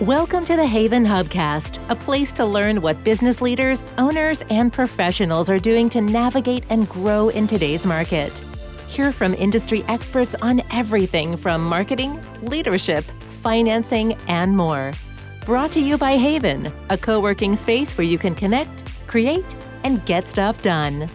Welcome to the HAYVN Hubcast, a place to learn what business leaders, owners, and professionals are doing to navigate and grow in today's market. Hear from industry experts on everything from marketing, leadership, financing, and more. Brought to you by HAYVN, a co-working space where you can connect, create, and get stuff done.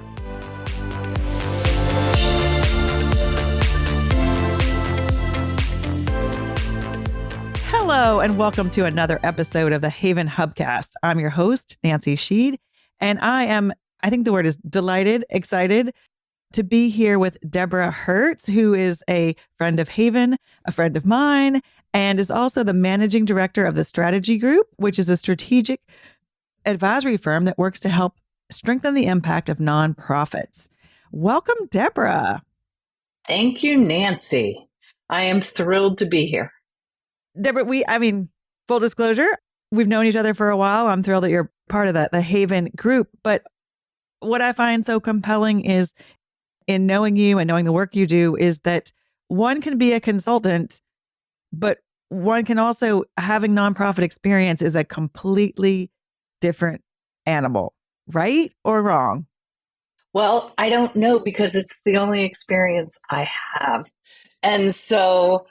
Hello, and welcome to another episode of the HAYVN Hubcast. I'm your host, Nancy Sheed, and I think the word is delighted, excited to be here with Debra Hertz, who is a friend of HAYVN, a friend of mine, and is also the managing director of the Strategy Group, which is a strategic advisory firm that works to help strengthen the impact of nonprofits. Welcome, Debra. Thank you, Nancy. I am thrilled to be here. Debra, full disclosure, we've known each other for a while. I'm thrilled that you're part of the HAYVN group. But what I find so compelling is in knowing you and knowing the work you do is that one can be a consultant, but one can also, having nonprofit experience is a completely different animal, right or wrong? Well, I don't know because it's the only experience I have. And so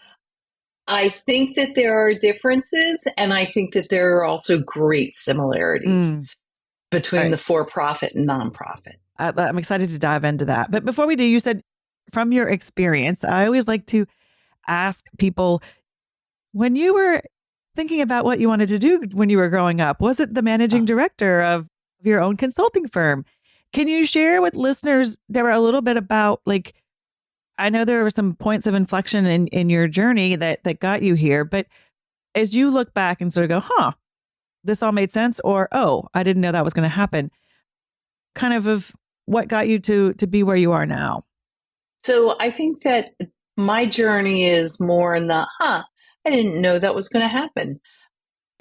I think that there are differences, and I think that there are also great similarities between the for-profit and nonprofit. I'm excited to dive into that. But before we do, you said from your experience, I always like to ask people, when you were thinking about what you wanted to do when you were growing up, was it the managing director of your own consulting firm? Can you share with listeners, Debra, a little bit about, I know there were some points of inflection in your journey that got you here, but as you look back and sort of go, this all made sense, or, I didn't know that was going to happen, kind of what got you to be where you are now? So I think that my journey is more in the, I didn't know that was going to happen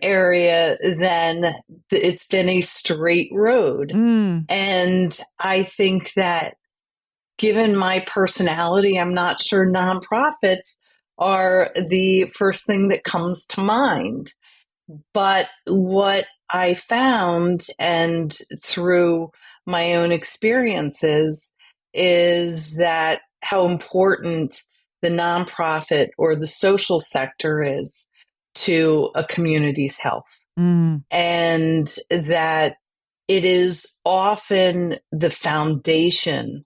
area than it's been a straight road. And I think that given my personality, I'm not sure nonprofits are the first thing that comes to mind. But what I found, and through my own experiences, is that how important the nonprofit or the social sector is to a community's health. And that it is often the foundation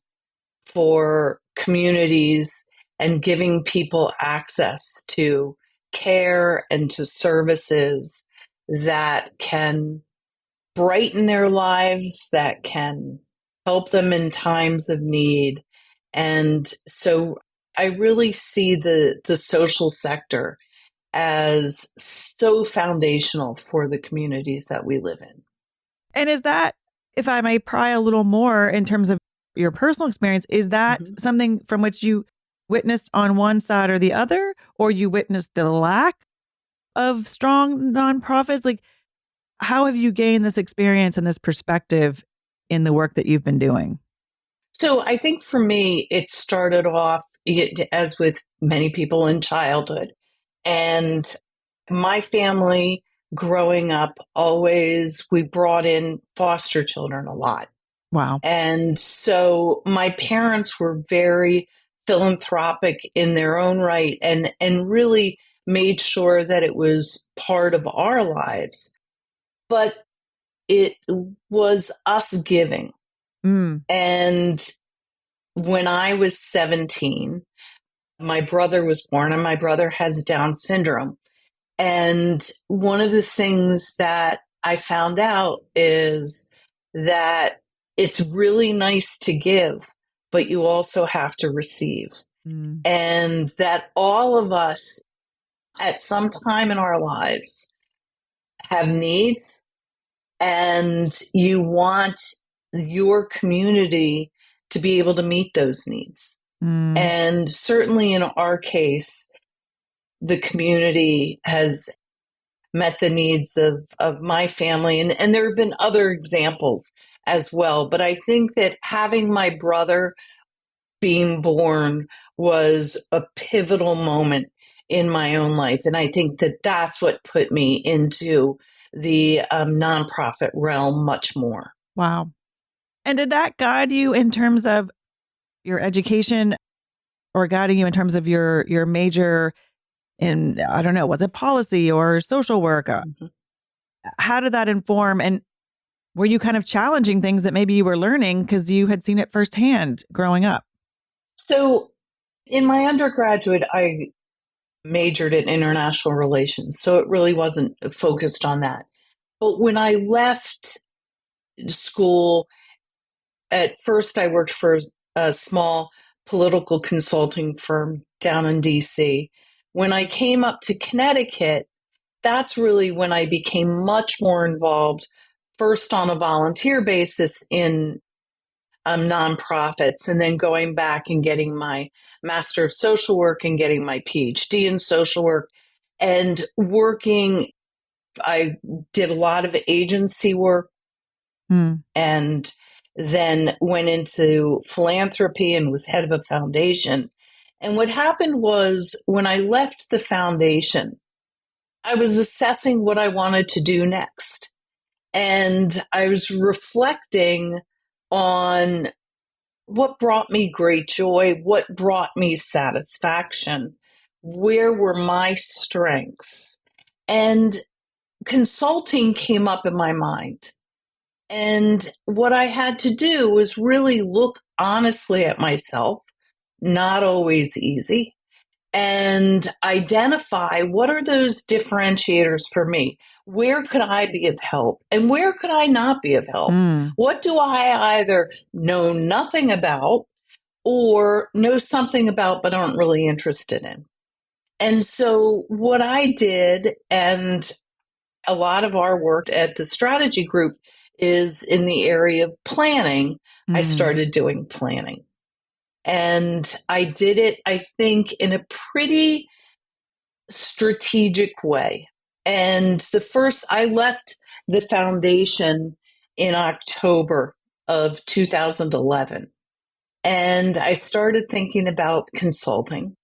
for communities and giving people access to care and to services that can brighten their lives, that can help them in times of need. And so I really see the social sector as so foundational for the communities that we live in. And is that, if I may pry a little more in terms of your personal experience, is that something from which you witnessed on one side or the other, or you witnessed the lack of strong nonprofits? How have you gained this experience and this perspective in the work that you've been doing? So I think for me, it started off, as with many people, in childhood. And my family growing up, we brought in foster children a lot. Wow. And so my parents were very philanthropic in their own right and really made sure that it was part of our lives. But it was us giving. And when I was 17, my brother was born, and my brother has Down syndrome. And one of the things that I found out is that it's really nice to give, but you also have to receive. And that all of us at some time in our lives have needs, and you want your community to be able to meet those needs. And certainly in our case, the community has met the needs of my family. And there have been other examples as well. But I think that having my brother being born was a pivotal moment in my own life. And I think that that's what put me into the nonprofit realm much more. Wow. And did that guide you in terms of your education, or guiding you in terms of your major in, I don't know, was it policy or social work? Mm-hmm. How did that inform? And were you kind of challenging things that maybe you were learning because you had seen it firsthand growing up? So in my undergraduate, I majored in international relations. So it really wasn't focused on that. But when I left school, at first I worked for a small political consulting firm down in DC. When I came up to Connecticut, that's really when I became much more involved, first on a volunteer basis in nonprofits, and then going back and getting my Master of Social Work and getting my PhD in social work and working. I did a lot of agency work and then went into philanthropy and was head of a foundation. And what happened was when I left the foundation, I was assessing what I wanted to do next. And I was reflecting on what brought me great joy, what brought me satisfaction, where were my strengths. And consulting came up in my mind. And what I had to do was really look honestly at myself, not always easy, and identify what are those differentiators for me. Where could I be of help and where could I not be of help? What do I either know nothing about or know something about but aren't really interested in? And so what I did, and a lot of our work at the strategy group is in the area of planning. I started doing planning. And I did it, I think, in a pretty strategic way. And I left the foundation in October of 2011. And I started thinking about consulting.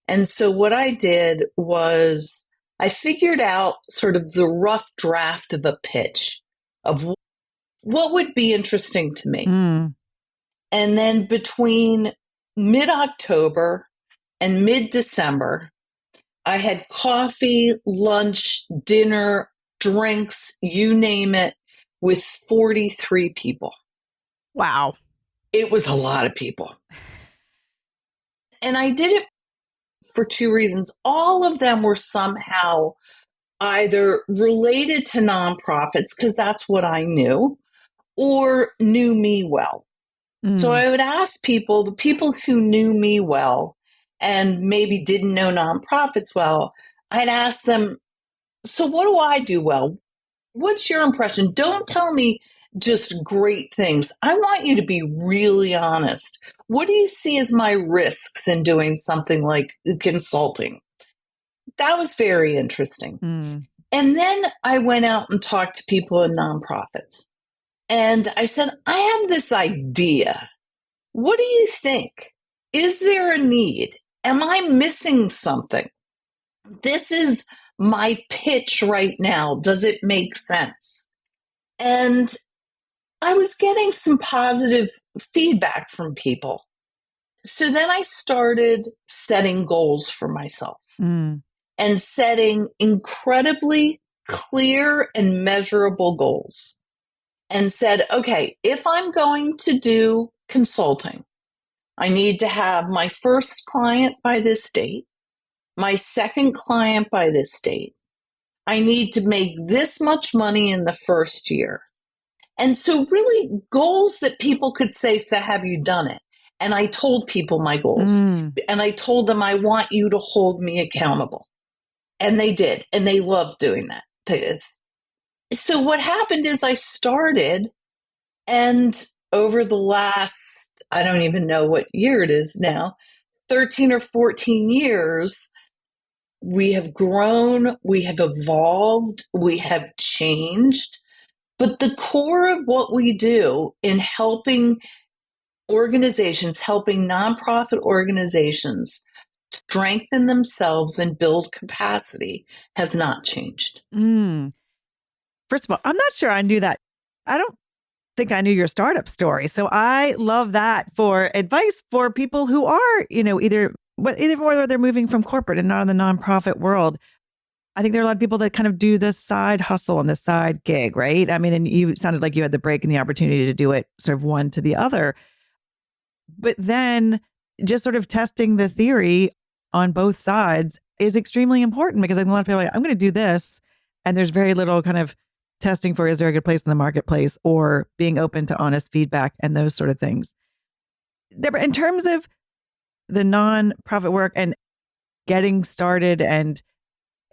And so what I did was I figured out sort of the rough draft of a pitch of what would be interesting to me. And then between mid-October and mid-December, I had coffee, lunch, dinner, drinks, you name it, with 43 people. Wow. It was a lot of people. And I did it for two reasons. All of them were somehow either related to nonprofits, because that's what I knew, or knew me well. So I would ask people, the people who knew me well and maybe didn't know nonprofits well, I'd ask them, so what do I do well? What's your impression? Don't tell me just great things. I want you to be really honest. What do you see as my risks in doing something like consulting? That was very interesting. And then I went out and talked to people in nonprofits. And I said, I have this idea. What do you think? Is there a need? Am I missing something? This is my pitch right now. Does it make sense? And I was getting some positive feedback from people. So then I started setting goals for myself and setting incredibly clear and measurable goals. And said, okay, if I'm going to do consulting, I need to have my first client by this date, my second client by this date. I need to make this much money in the first year. And so really goals that people could say, so have you done it? And I told people my goals. And I told them, I want you to hold me accountable. And they did. And they loved doing that. So what happened is I started, and over the last, I don't even know what year it is now, 13 or 14 years, we have grown, we have evolved, we have changed. But the core of what we do in helping organizations, helping nonprofit organizations strengthen themselves and build capacity has not changed. First of all, I'm not sure I knew that. I don't think I knew your startup story. So I love that for advice for people who are, either whether they're moving from corporate and not in the nonprofit world. I think there are a lot of people that kind of do this side hustle and this side gig, right? I mean, and you sounded like you had the break and the opportunity to do it sort of one to the other. But then just sort of testing the theory on both sides is extremely important, because I think a lot of people are like, I'm going to do this. And there's very little kind of testing for, is there a good place in the marketplace, or being open to honest feedback and those sort of things. Debra, in terms of the nonprofit work and getting started, and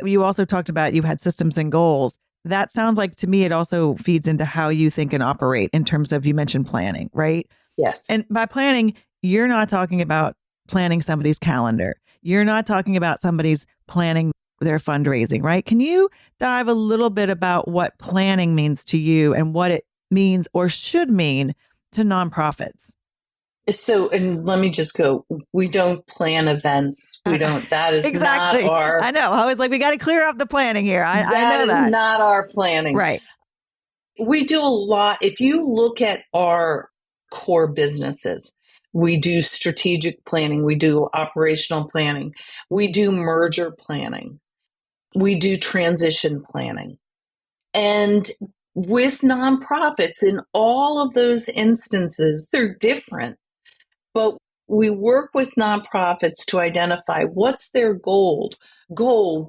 you also talked about you had systems and goals. That sounds like, to me, it also feeds into how you think and operate in terms of, you mentioned planning, right? Yes. And by planning, you're not talking about planning somebody's calendar. You're not talking about somebody's planning their fundraising, right? Can you dive a little bit about what planning means to you and what it means or should mean to nonprofits? So, and let me just go, we don't plan events. We don't, that is exactly. not our. I know. I was like, we got to clear up the planning here. I know that. That is not our planning. Right. We do a lot. If you look at our core businesses, we do strategic planning. We do operational planning. We do merger planning. We do transition planning. And with nonprofits, in all of those instances, they're different. But we work with nonprofits to identify what's their goal.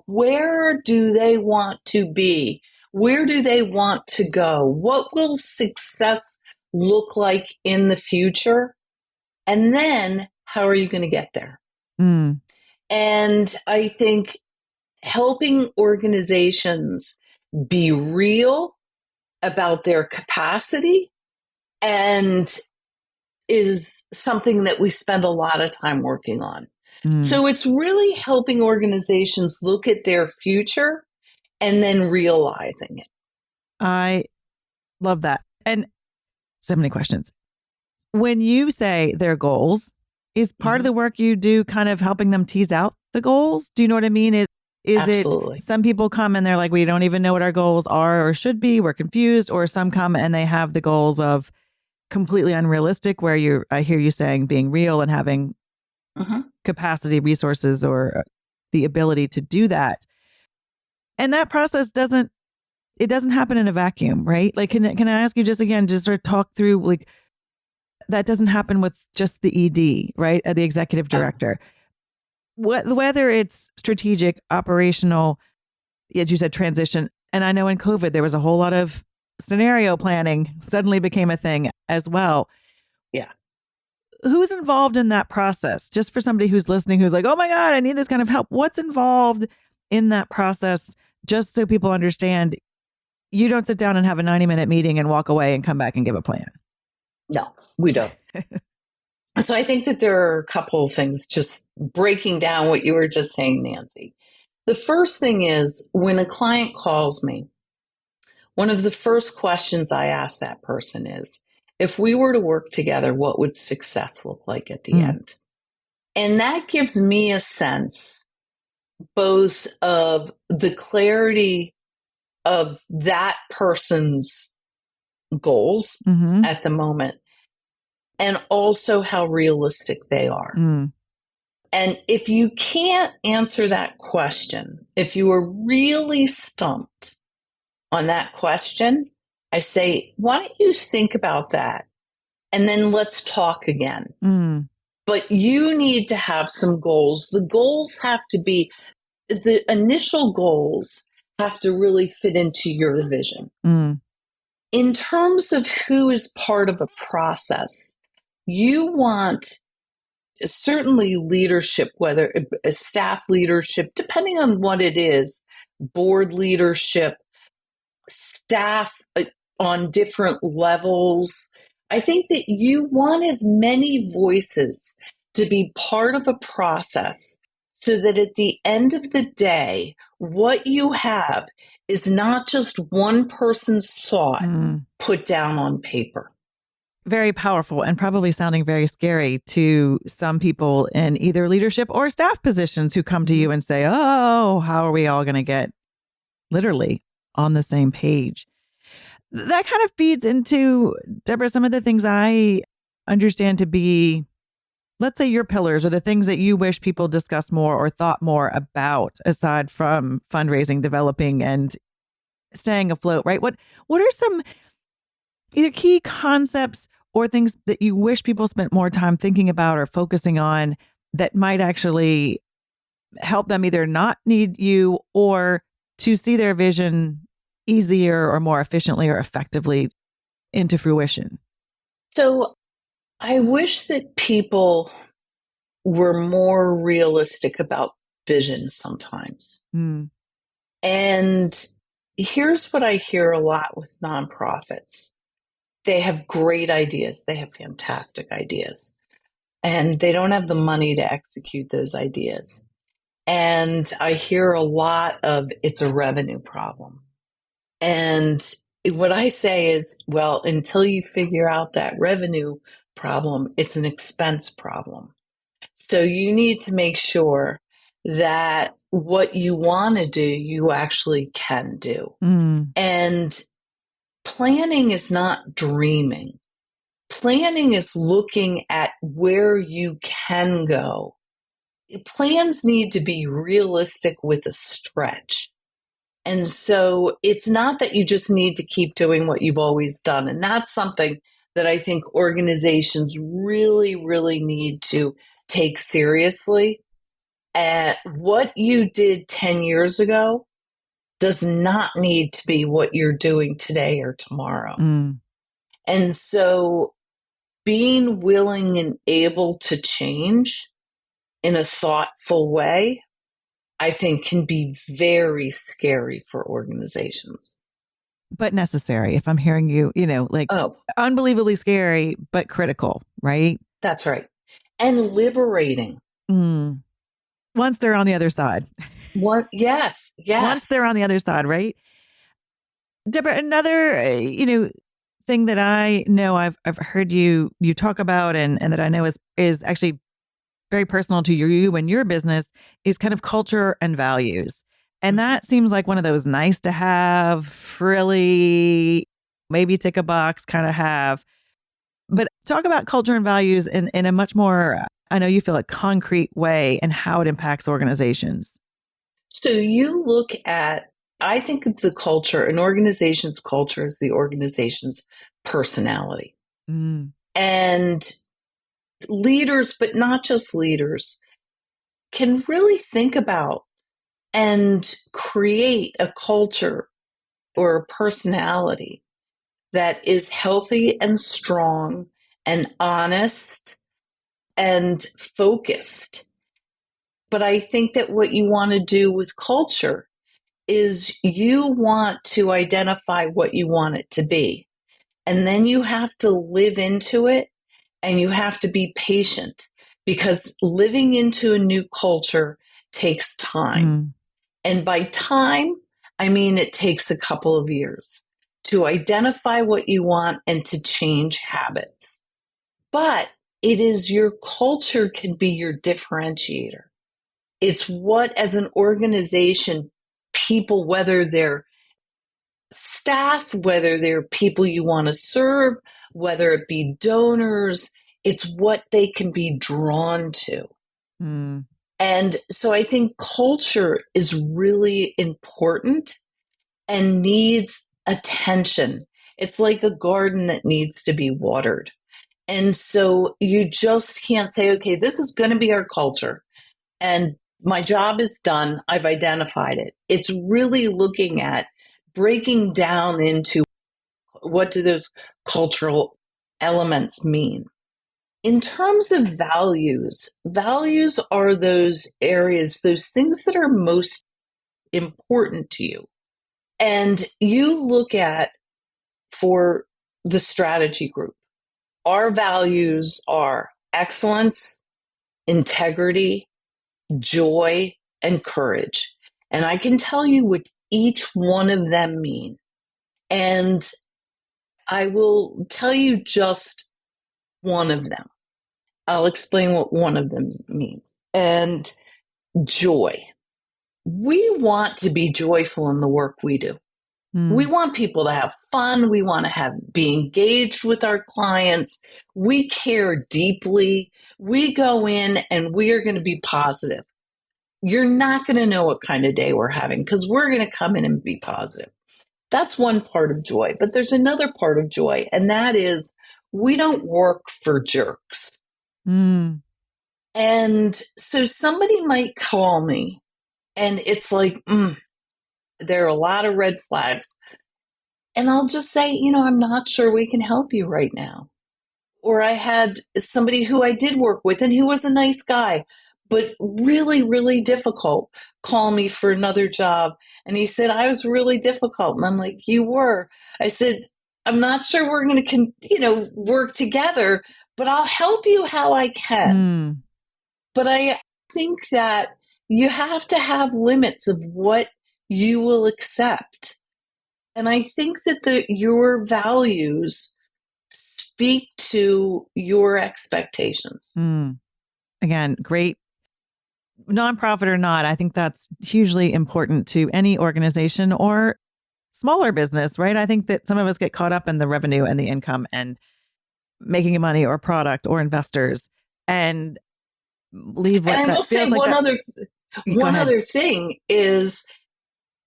Where do they want to be? Where do they want to go? What will success look like in the future? And then how are you going to get there? And I think helping organizations be real about their capacity and is something that we spend a lot of time working on. So it's really helping organizations look at their future and then realizing it. I love that. And so many questions. When you say their goals, is part of the work you do kind of helping them tease out the goals? Do you know what I mean? Is Absolutely. it some people come and they're like, we don't even know what our goals are or should be, we're confused, or some come and they have the goals of completely unrealistic, where I hear you saying being real and having capacity, resources, or the ability to do that. And that process doesn't happen in a vacuum, right? Like, can I ask you just again, just sort of talk through, like, that doesn't happen with just the ED, right? The executive director. Whether it's strategic, operational, as you said, transition. And I know in COVID, there was a whole lot of scenario planning suddenly became a thing as well. Yeah. Who's involved in that process? Just for somebody who's listening, who's like, oh my God, I need this kind of help. What's involved in that process? Just so people understand, you don't sit down and have a 90-minute meeting and walk away and come back and give a plan. No, we don't. So I think that there are a couple of things, just breaking down what you were just saying, Nancy. The first thing is, when a client calls me, one of the first questions I ask that person is, if we were to work together, what would success look like at the end? And that gives me a sense both of the clarity of that person's goals at the moment, and also how realistic they are. And if you can't answer that question, if you are really stumped on that question, I say, why don't you think about that? And then let's talk again. But you need to have some goals. The goals have to be, the initial goals have to really fit into your vision. In terms of who is part of a process, you want certainly leadership, whether a staff leadership, depending on what it is, board leadership, staff on different levels. I think that you want as many voices to be part of a process so that at the end of the day, what you have is not just one person's thought put down on paper. very powerful and probably sounding very scary to some people in either leadership or staff positions who come to you and say, oh, how are we all going to get literally on the same page? That kind of feeds into, Debra, some of the things I understand to be, let's say, your pillars or the things that you wish people discussed more or thought more about, aside from fundraising, developing, and staying afloat, right? What are some either key concepts or things that you wish people spent more time thinking about or focusing on that might actually help them either not need you or to see their vision easier or more efficiently or effectively into fruition? So I wish that people were more realistic about vision sometimes. Mm. And here's what I hear a lot with nonprofits. They have great ideas. They have fantastic ideas. And they don't have the money to execute those ideas. And I hear a lot of it's a revenue problem. And what I say is, well, until you figure out that revenue problem, it's an expense problem. So you need to make sure that what you want to do, you actually can do. Mm. And planning is not dreaming. Planning is looking at where you can go. Plans need to be realistic with a stretch. And so it's not that you just need to keep doing what you've always done. And that's something that I think organizations really, really need to take seriously. What you did 10 years ago does not need to be what you're doing today or tomorrow. Mm. And so being willing and able to change in a thoughtful way, I think can be very scary for organizations. But necessary, if I'm hearing you, unbelievably scary, but critical, right? That's right. And liberating. Mm. Once they're on the other side. Yes. Once they're on the other side, right? Debra, another, thing that I know I've heard you talk about and that I know is actually very personal to you and your business is kind of culture and values. And that seems like one of those nice to have, frilly, maybe tick a box kind of have. But talk about culture and values in a much more, I know you feel a concrete way and how it impacts organizations. So you look at, I think of the culture, an organization's culture is the organization's personality. Mm. And leaders, but not just leaders, can really think about and create a culture or a personality that is healthy and strong and honest and focused. But I think that what you want to do with culture is you want to identify what you want it to be. And then you have to live into it and you have to be patient because living into a new culture takes time. Mm. And by time, I mean it takes a couple of years to identify what you want and to change habits. But it is your culture can be your differentiator. It's what, as an organization, people, whether they're staff, whether they're people you want to serve, whether it be donors, it's what they can be drawn to. Mm. And so I think culture is really important and needs attention. It's like a garden that needs to be watered. And so you just can't say, okay, this is going to be our culture. And my job is done. I've identified it. It's really looking at breaking down into what do those cultural elements mean. In terms of values, values are those areas, those things that are most important to you. And you look at, for the strategy group, our values are excellence, integrity, joy, and courage. And I can tell you what each one of them mean. And I will tell you just one of them. I'll explain what one of them means. And joy. We want to be joyful in the work we do. We want people to have fun. We want to be engaged with our clients. We care deeply. We go in and we are going to be positive. You're not going to know what kind of day we're having because we're going to come in and be positive. That's one part of joy. But there's another part of joy, and that is we don't work for jerks. And so somebody might call me and it's like, there are a lot of red flags. And I'll just say, I'm not sure we can help you right now. Or I had somebody who I did work with and who was a nice guy, but really, really difficult, call me for another job. And he said, I was really difficult. And I'm like, you were. I said, I'm not sure we're going to, work together, but I'll help you how I can. But I think that you have to have limits of what you will accept. And I think that your values speak to your expectations. Again, great. Nonprofit or not, I think that's hugely important to any organization or smaller business, right? I think that some of us get caught up in the revenue and the income and making money or product or investors and leave what and I will say one other thing is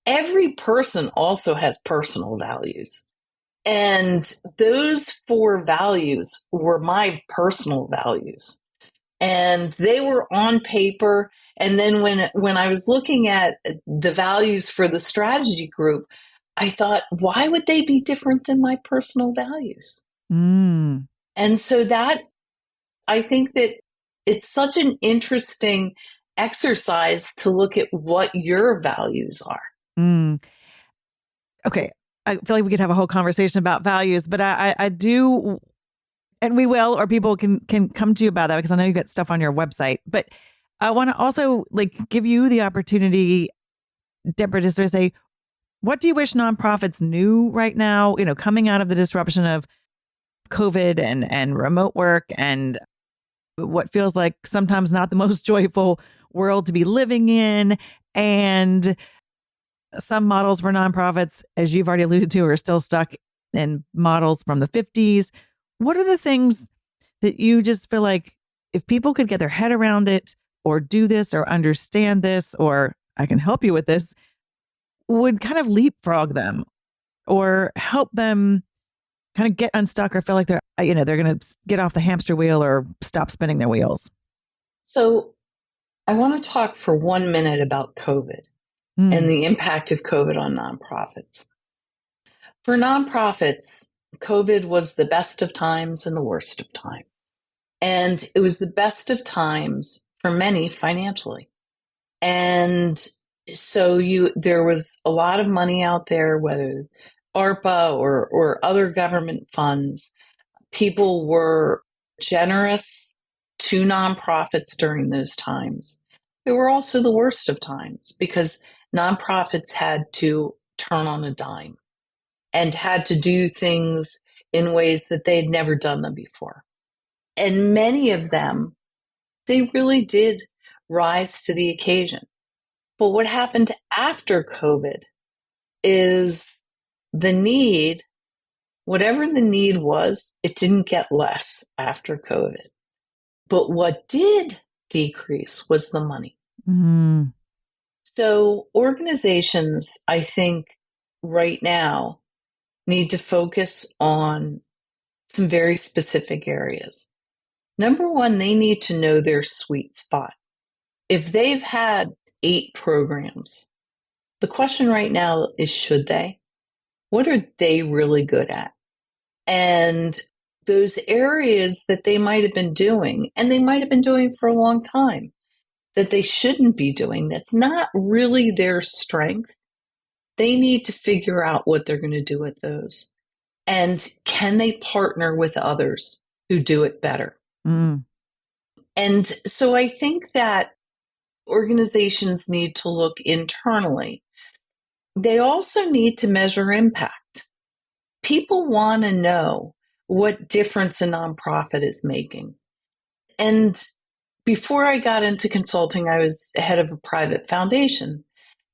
every person also has personal values. And those 4 values were my personal values. And they were on paper. And then when I was looking at the values for the strategy group, I thought, why would they be different than my personal values? And so I think that it's such an interesting exercise to look at what your values are. Okay. I feel like we could have a whole conversation about values, but I do, and we will, or people can come to you about that because I know you got stuff on your website. But I want to also give you the opportunity, Debra, just to say, what do you wish nonprofits knew right now, coming out of the disruption of COVID and remote work and what feels like sometimes not the most joyful world to be living in, and some models for nonprofits, as you've already alluded to, are still stuck in models from the 50s. What are the things that you just feel like if people could get their head around it or do this or understand this, or I can help you with this, would kind of leapfrog them or help them kind of get unstuck or feel like they're going to get off the hamster wheel or stop spinning their wheels? So I want to talk for 1 minute about COVID. And the impact of COVID on nonprofits. For nonprofits, COVID was the best of times and the worst of times. And it was the best of times for many financially. And so there was a lot of money out there, whether ARPA or other government funds. People were generous to nonprofits during those times. They were also the worst of times because nonprofits had to turn on a dime and had to do things in ways that they had never done them before. And many of them, they really did rise to the occasion. But what happened after COVID is the need, whatever the need was, it didn't get less after COVID. But what did decrease was the money. So organizations, I think, right now need to focus on some very specific areas. Number one, they need to know their sweet spot. If they've had 8 programs, the question right now is, should they? What are they really good at? And those areas that they might have been doing, and they might have been doing for a long time, that they shouldn't be doing, that's not really their strength, they need to figure out what they're going to do with those. And can they partner with others who do it better? And so I think that organizations need to look internally. They also need to measure impact. People want to know what difference a nonprofit is making. And before I got into consulting, I was head of a private foundation.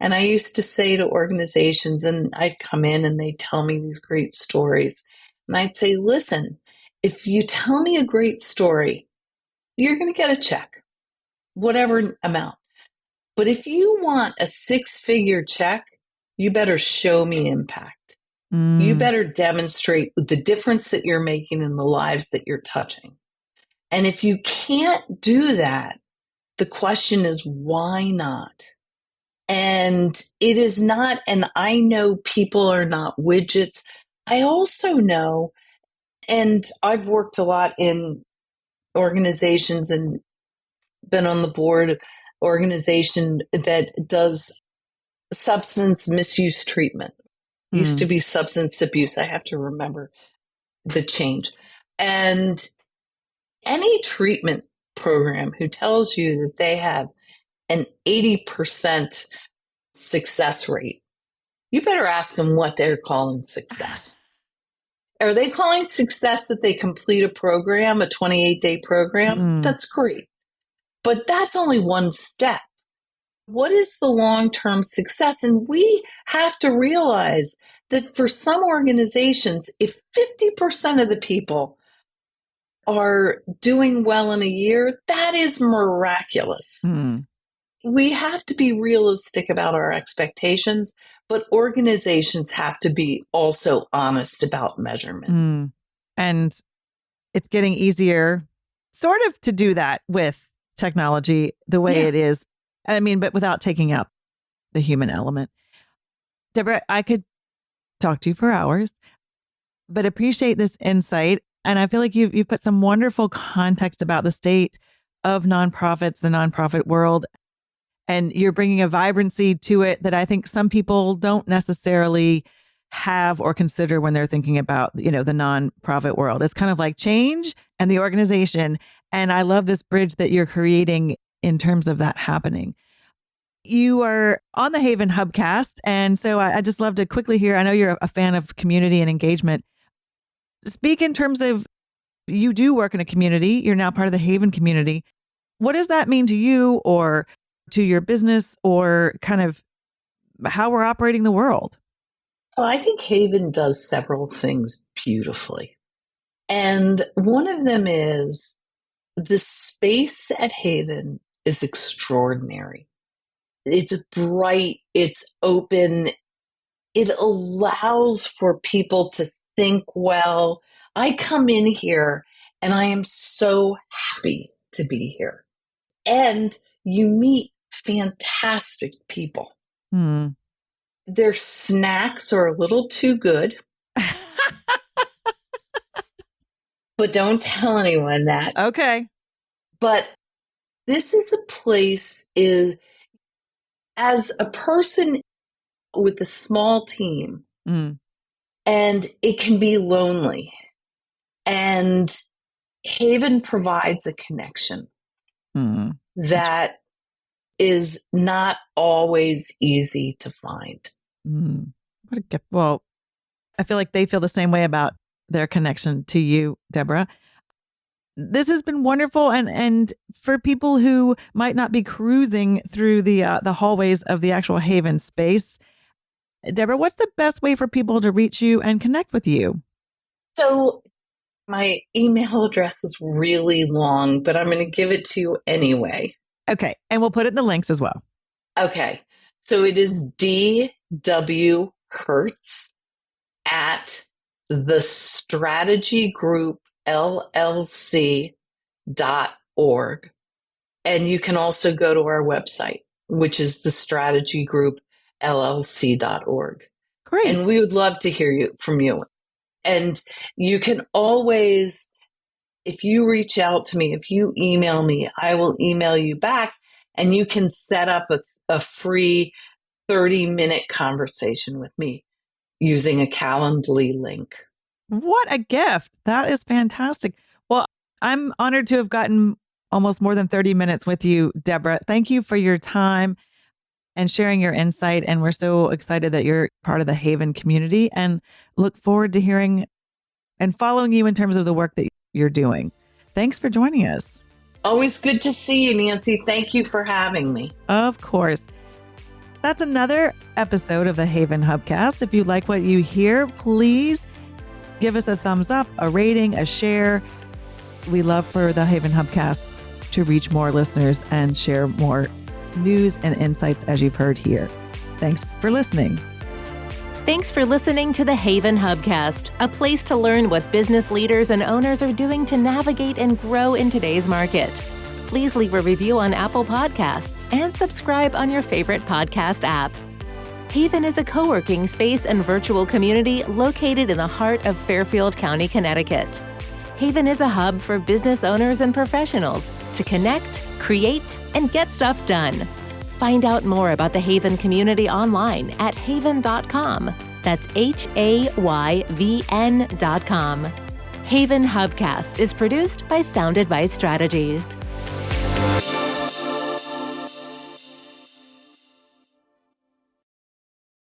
And I used to say to organizations, and I'd come in and they'd tell me these great stories. And I'd say, listen, if you tell me a great story, you're going to get a check, whatever amount. But if you want a 6-figure check, you better show me impact. You better demonstrate the difference that you're making in the lives that you're touching. And if you can't do that, the question is, why not? And it is not, and I know people are not widgets. I also know, and I've worked a lot in organizations and been on the board of organization that does substance misuse treatment. Used to be substance abuse. I have to remember the change. And any treatment program who tells you that they have an 80% success rate, you better ask them what they're calling success. Are they calling success that they complete a program, a 28-day program? That's great. But that's only one step. What is the long-term success? And we have to realize that for some organizations, if 50% of the people are doing well in a year, that is miraculous. We have to be realistic about our expectations, but organizations have to be also honest about measurement. And it's getting easier sort of to do that with technology the way it is. I mean, but without taking out the human element. Debra, I could talk to you for hours, but appreciate this insight. And I feel like you've put some wonderful context about the state of nonprofits, the nonprofit world, and you're bringing a vibrancy to it that I think some people don't necessarily have or consider when they're thinking about, the nonprofit world. It's kind of like change and the organization. And I love this bridge that you're creating in terms of that happening. You are on the HAYVN Hubcast. And so I just love to quickly hear, I know you're a fan of community and engagement. Speak in terms of, you do work in a community. You're now part of the HAYVN community. What does that mean to you or to your business, or kind of how we're operating the world? So I think HAYVN does several things beautifully. And one of them is the space at HAYVN is extraordinary. It's bright, it's open, it allows for people to think well. I come in here and I am so happy to be here. And you meet fantastic people. Their snacks are a little too good. But don't tell anyone that. Okay. But this is a place, as a person with a small team, and it can be lonely. And HAYVN provides a connection that is not always easy to find. What a gift. Well, I feel like they feel the same way about their connection to you, Debra. This has been wonderful. And for people who might not be cruising through the hallways of the actual HAYVN space, Debra, what's the best way for people to reach you and connect with you? So my email address is really long, but I'm going to give it to you anyway. Okay. And we'll put it in the links as well. Okay. So it is DW Hertz at thestrategygroupllc.org. And you can also go to our website, which is thestrategygroupllc.org. Great. And we would love to hear from you. And you can always, if you reach out to me, if you email me, I will email you back, and you can set up a free 30-minute conversation with me using a Calendly link. What a gift. That is fantastic. Well, I'm honored to have gotten almost more than 30 minutes with you, Debra. Thank you for your time and sharing your insight. And we're so excited that you're part of the HAYVN community, and look forward to hearing and following you in terms of the work that you're doing. Thanks for joining us. Always good to see you, Nancy. Thank you for having me. Of course. That's another episode of the HAYVN Hubcast. If you like what you hear, please give us a thumbs up, a rating, a share. We love for the HAYVN Hubcast to reach more listeners and share more news and insights as you've heard here. Thanks for listening. Thanks for listening to the HAYVN Hubcast, a place to learn what business leaders and owners are doing to navigate and grow in today's market. Please leave a review on Apple Podcasts and subscribe on your favorite podcast app. HAYVN is a co-working space and virtual community located in the heart of Fairfield County, Connecticut. HAYVN is a hub for business owners and professionals to connect, create, and get stuff done. Find out more about the HAYVN community online at hayvn.com. That's HAYVN.com. HAYVN Hubcast is produced by Sound Advice Strategies.